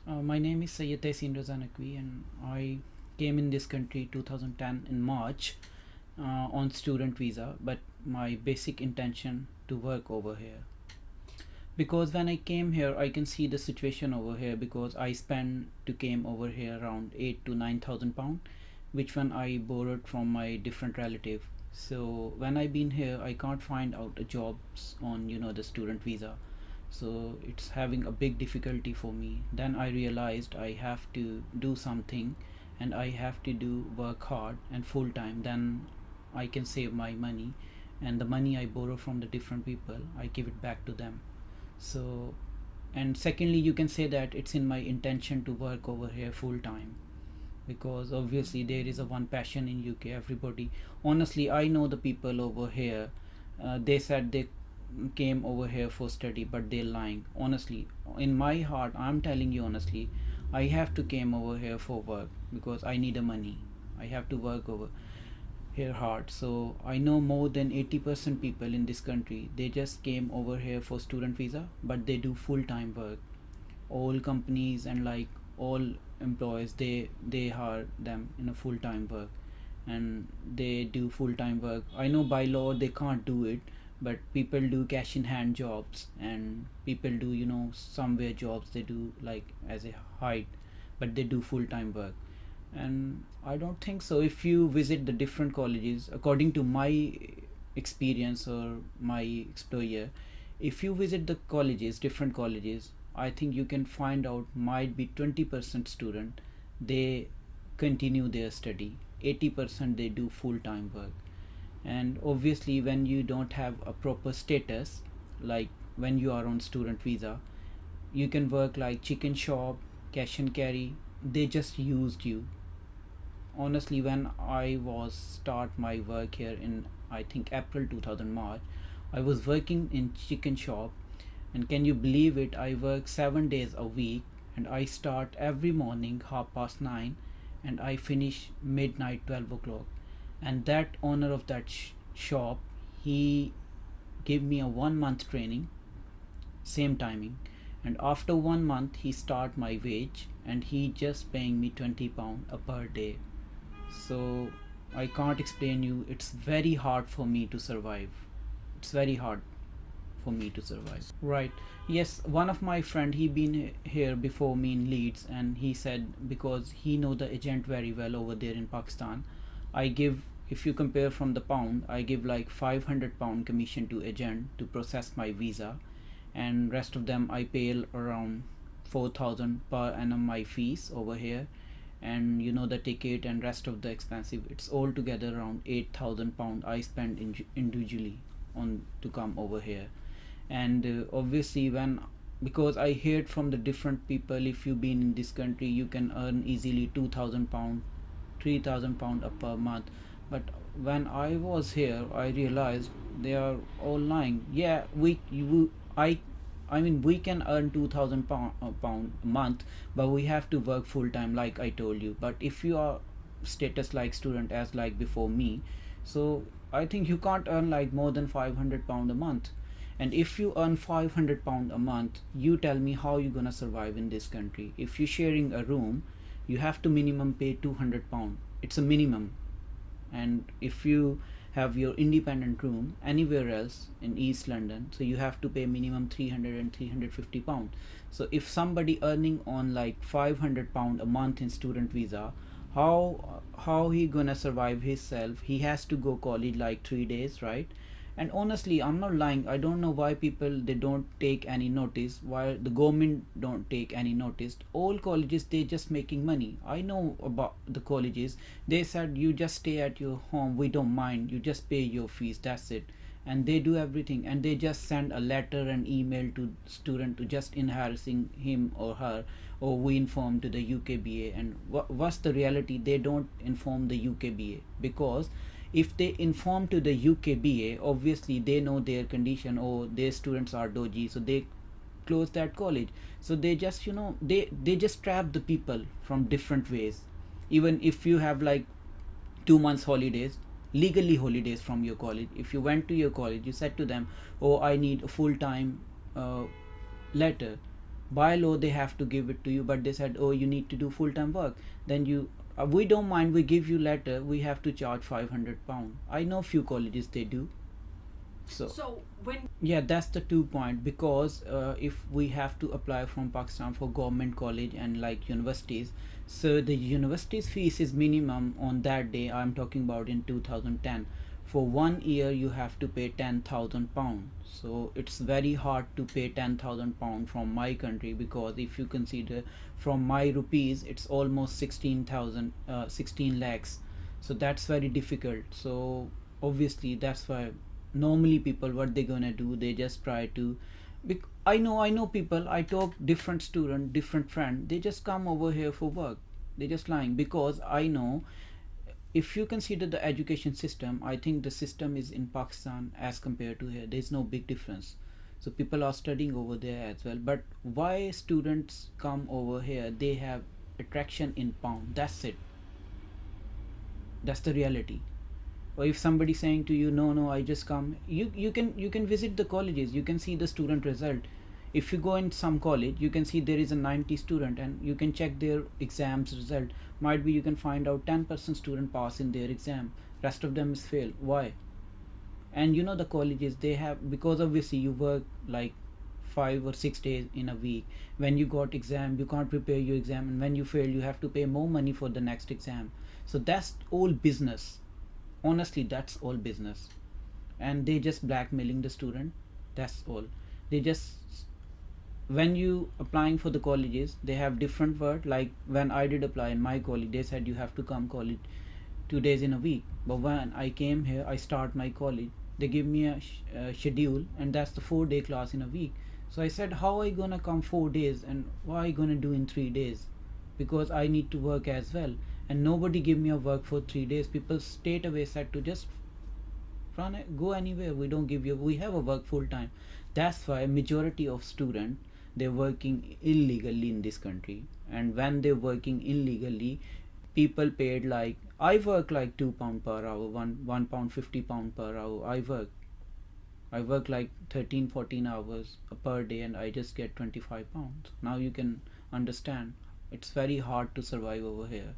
My name is Sayyid Tehsin Raza Naqvi, and I came in this country 2010 in March on student visa, but my basic intention to work over here. Because when I came here, I can see the situation over here because I spent to came over here around 8 to 9,000 pound, which one I borrowed from my different relative. So when I been here, I can't find out a jobs on the student visa, so it's having a big difficulty for me. Then I realized I have to do something, and I have to do work hard and full time, then I can save my money, and the money I borrow from the different people, I give it back to them. So, and secondly, you can say that it's in my intention to work over here full time, because obviously there is a one passion in UK. Everybody, honestly, I know the people over here, they said they came over here for study, but they're lying. Honestly, in my heart, I'm telling you honestly, I have to came over here for work because I need a money. I have to work over here hard. So I know more than 80% people in this country, they just came over here for student visa, but they do full-time work. All companies and like all employees, they hire them in a full-time work, and they do full-time work. I know by law they can't do it, but people do cash in hand jobs, and people do somewhere jobs they do like as a height, but they do full-time work. And I don't think so. If you visit the different colleges, according to my experience or my employer, if you visit the colleges, different colleges, I think you can find out might be 20% student they continue their study, 80% they do full-time work. And obviously when you don't have a proper status, like when you are on student visa, you can work like chicken shop, cash and carry. They just used you. Honestly, when I was start my work here in, I think, April 2000 March, I was working in chicken shop, and can you believe it, I work 7 days a week, and I start every morning 9:30, and I finish midnight 12 o'clock. And that owner of that shop, he gave me a 1 month training, same timing, and after 1 month he start my wage, and he just paying me 20 pound a per day. So I can't explain you, it's very hard for me to survive. It's very hard for me to survive. Right. Yes, one of my friend, he been here before me in Leeds, and he said because he know the agent very well over there in Pakistan, I give, if you compare from the pound, I give like 500 pound commission to agent to process my visa, and rest of them I pay around 4,000 per annum my fees over here, and the ticket and rest of the expensive, it's all together around 8,000 pound I spend individually on to come over here. And obviously when, because I heard from the different people, if you've been in this country you can earn easily 2,000 pound, 3,000 pound per month. But when I was here, I realized they are all lying. Yeah, I mean we can earn 2,000 pound a month, but we have to work full time like I told you. But if you are status like student as like before me, so I think you can't earn like more than 500 pound a month. And if you earn 500 pound a month, you tell me how you gonna survive in this country. If you're sharing a room, you have to minimum pay 200 pound, it's a minimum. And if you have your independent room anywhere else in East London, so you have to pay minimum 300 and 350 pound. So if somebody earning on like 500 pound a month in student visa, how he gonna survive himself? He has to go college like 3 days, right? And honestly, I'm not lying, I don't know why people they don't take any notice, why the government don't take any notice. All colleges, they just making money. I know about the colleges, they said you just stay at your home, we don't mind, you just pay your fees, that's it. And they do everything, and they just send a letter and email to student to just embarrassing him or her, or we inform to the UKBA. And what's the reality? They don't inform the UKBA, because if they inform to the UKBA, obviously they know their condition, or their students are dodgy, so they close that college. So they just they just trap the people from different ways. Even if you have like 2 months holidays, legally holidays from your college, if you went to your college, you said to them, oh I need a full-time letter, By law they have to give it to you, but they said, oh, you need to do full-time work. Then you we don't mind, we give you letter, we have to charge 500 pound. I know few colleges they do. So when yeah, that's the 2 point, because if we have to apply from Pakistan for government college and like universities, so the university's fees is minimum on that day. I'm talking about in 2010. For 1 year you have to pay 10,000 pound. So it's very hard to pay 10,000 pound from my country, because if you consider from my rupees, it's almost 16,000, 16 lakhs. So that's very difficult. So obviously that's why normally people, what they gonna do, they just try to I know people, I talk different student, different friend, they just come over here for work. They just lying, because I know, if you consider the education system, I think the system is in Pakistan as compared to here, there's no big difference. So people are studying over there as well, but why students come over here, they have attraction in pound, that's it, that's the reality. Or if somebody saying to you, no, no, I just come, you can visit the colleges, you can see the student result. If you go in some college, you can see there is a 90 student, and you can check their exams result. Might be you can find out 10% student pass in their exam, rest of them is fail. Why? And you know the colleges they have, because obviously you work like 5 or 6 days in a week. When you got exam, you can't prepare your exam, and when you fail, you have to pay more money for the next exam. So that's all business. Honestly, that's all business. And they just blackmailing the student, that's all. They just, when you applying for the colleges, they have different word. Like when I did apply in my college, they said you have to come college 2 days in a week. But when I came here, I start my college, they give me a schedule, and that's the 4-day class in a week. So I said, how I gonna come 4 days, and what I gonna do in 3 days? Because I need to work as well. And nobody give me a work for 3 days. People straight away said to just run go anywhere, we don't give you, we have a work full time. That's why majority of student, they're working illegally in this country. And when they're working illegally, people paid like, I work like 2 pound per hour, one pound 50 pound per hour. I work like 13-14 hours per day, and I just get 25 pounds. Now you can understand, it's very hard to survive over here.